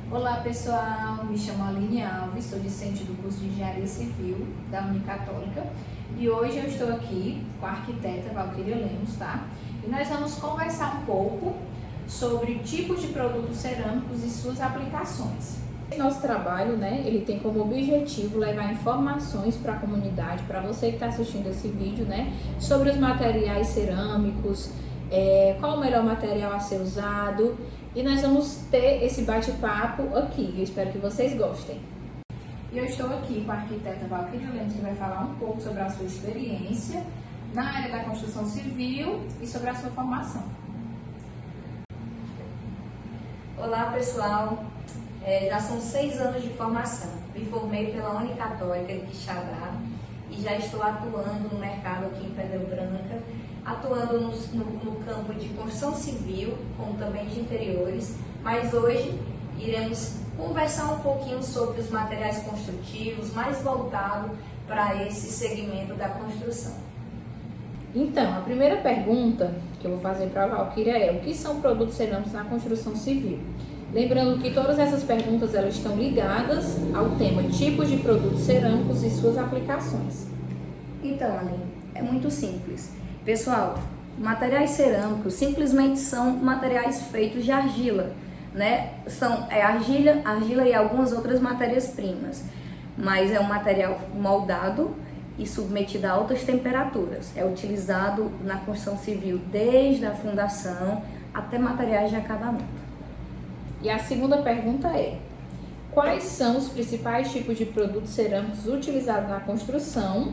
Olá pessoal, me chamo Aline Alves, sou discente do curso de Engenharia Civil da Unicatólica e hoje eu estou aqui com a arquiteta Valquíria Lemos, tá? E nós vamos conversar um pouco sobre tipos de produtos cerâmicos e suas aplicações. Nosso trabalho, ele tem como objetivo levar informações para a comunidade, para você que está assistindo esse vídeo, sobre os materiais cerâmicos, qual o melhor material a ser usado. E nós vamos ter esse bate-papo aqui. Eu espero que vocês gostem. E eu estou aqui com a arquiteta Valquíria Lemos, que vai falar um pouco sobre a sua experiência na área da construção civil e sobre a sua formação. Olá pessoal, já são 6 anos de formação. Me formei pela Unicatólica de Quixadá e já estou atuando no mercado aqui em Pedra Branca, atuando no campo de construção civil, como também de interiores, mas hoje iremos conversar um pouquinho sobre os materiais construtivos, mais voltado para esse segmento da construção. Então, a primeira pergunta que eu vou fazer para a Valquíria é: o que são produtos cerâmicos na construção civil? Lembrando que todas essas perguntas elas estão ligadas ao tema tipos de produtos cerâmicos e suas aplicações. Então, Aline, é muito simples. Pessoal, materiais cerâmicos simplesmente são materiais feitos de argila, São argila e algumas outras matérias-primas, mas é um material moldado e submetido a altas temperaturas. É utilizado na construção civil desde a fundação até materiais de acabamento. E a segunda pergunta é: quais são os principais tipos de produtos cerâmicos utilizados na construção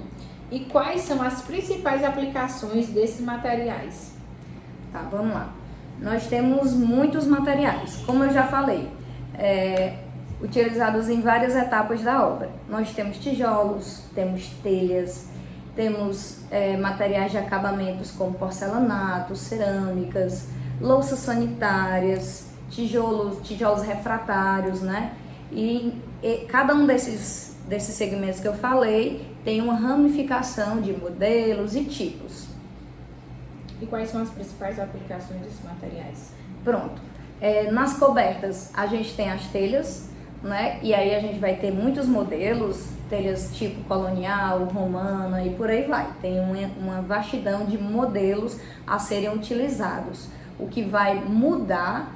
e quais são as principais aplicações desses materiais? Tá, vamos lá. Nós temos muitos materiais, como eu já falei, utilizados em várias etapas da obra. Nós temos tijolos, temos telhas, temos materiais de acabamentos como porcelanato, cerâmicas, louças sanitárias, tijolos refratários, E cada um desses segmentos que eu falei tem uma ramificação de modelos e tipos. E quais são as principais aplicações desses materiais? Pronto. Nas cobertas a gente tem as telhas, E aí a gente vai ter muitos modelos, telhas tipo colonial, romana e por aí vai. Tem uma vastidão de modelos a serem utilizados. O que vai mudar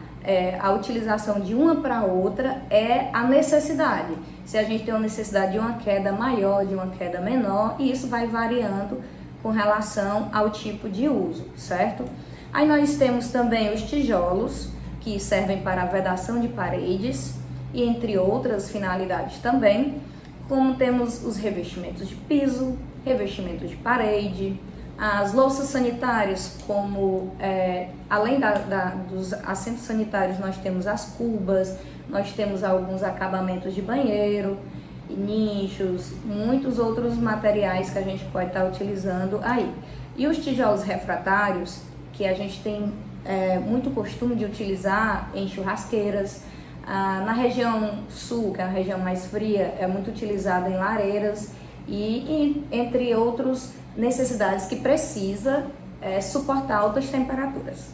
a utilização de uma para outra é a necessidade. Se a gente tem uma necessidade de uma queda maior, de uma queda menor, e isso vai variando com relação ao tipo de uso, certo? Aí nós temos também os tijolos, que servem para a vedação de paredes, e entre outras finalidades também, como temos os revestimentos de piso, revestimento de parede, as louças sanitárias, como além dos assentos sanitários, nós temos as cubas, nós temos alguns acabamentos de banheiro, nichos, muitos outros materiais que a gente pode estar utilizando aí. E os tijolos refratários, que a gente tem muito costume de utilizar em churrasqueiras, na região sul, que é a região mais fria, é muito utilizado em lareiras e entre outros necessidades que precisa suportar altas temperaturas.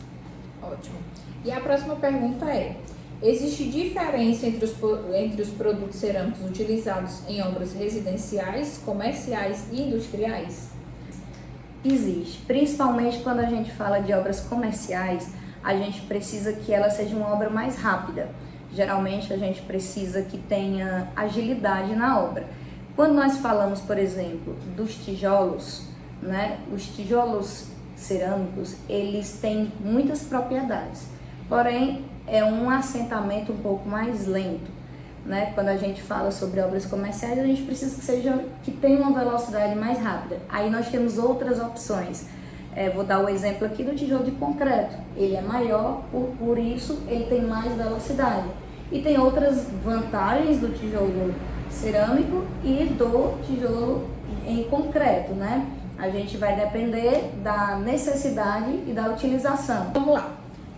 Ótimo. E a próxima pergunta é: existe diferença entre os produtos cerâmicos utilizados em obras residenciais, comerciais e industriais? Existe, principalmente quando a gente fala de obras comerciais, a gente precisa que ela seja uma obra mais rápida. Geralmente a gente precisa que tenha agilidade na obra. Quando nós falamos, por exemplo, dos tijolos, os tijolos cerâmicos, eles têm muitas propriedades, porém é um assentamento um pouco mais lento, Quando a gente fala sobre obras comerciais, a gente precisa que tenha uma velocidade mais rápida. Aí nós temos outras opções. Vou dar o exemplo aqui do tijolo de concreto. Ele é maior, por isso ele tem mais velocidade. E tem outras vantagens do tijolo cerâmico e do tijolo em concreto, A gente vai depender da necessidade e da utilização. Vamos lá.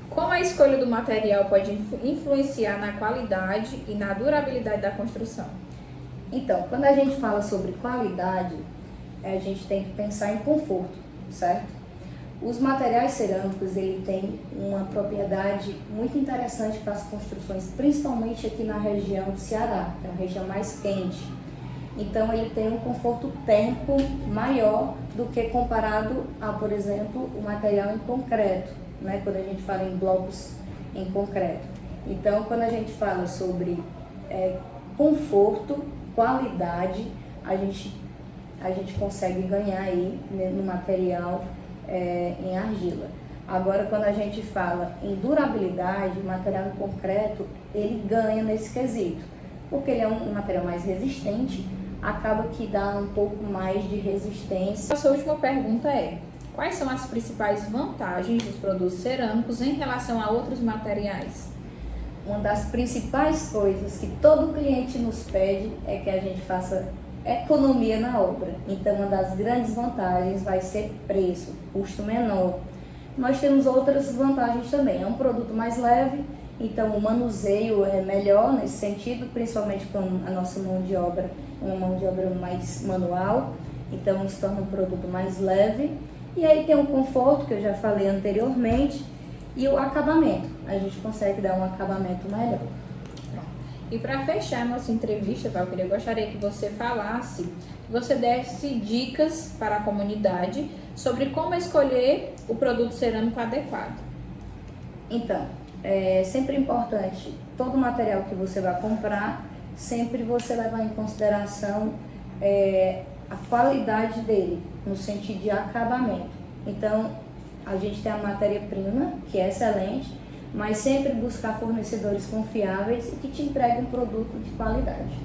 Como a escolha do material pode influenciar na qualidade e na durabilidade da construção? Então, quando a gente fala sobre qualidade, a gente tem que pensar em conforto, certo? Os materiais cerâmicos, ele tem uma propriedade muito interessante para as construções, principalmente aqui na região do Ceará, que é a região mais quente. Então, ele tem um conforto térmico maior do que comparado a, por exemplo, o material em concreto, né? Quando a gente fala em blocos em concreto. Então, quando a gente fala sobre conforto, qualidade, a gente consegue ganhar aí, né, no material em argila. Agora, quando a gente fala em durabilidade, o material em concreto, ele ganha nesse quesito, porque ele é um material mais resistente, acaba que dá um pouco mais de resistência. A sua última pergunta é: quais são as principais vantagens dos produtos cerâmicos em relação a outros materiais? Uma das principais coisas que todo cliente nos pede é que a gente faça economia na obra. Então, uma das grandes vantagens vai ser preço, custo menor. Nós temos outras vantagens também. É um produto mais leve, então o manuseio é melhor nesse sentido, principalmente com a nossa mão de obra, uma mão de obra mais manual. Então, se torna um produto mais leve. E aí tem o conforto, que eu já falei anteriormente, e o acabamento. A gente consegue dar um acabamento melhor. E para fechar a nossa entrevista, Valquíria, eu gostaria que você falasse, que você desse dicas para a comunidade sobre como escolher o produto cerâmico adequado. Então, é sempre importante, todo material que você vai comprar, sempre você levar em consideração a qualidade dele, no sentido de acabamento. Então, a gente tem a matéria-prima, que é excelente, mas sempre buscar fornecedores confiáveis e que te entreguem um produto de qualidade.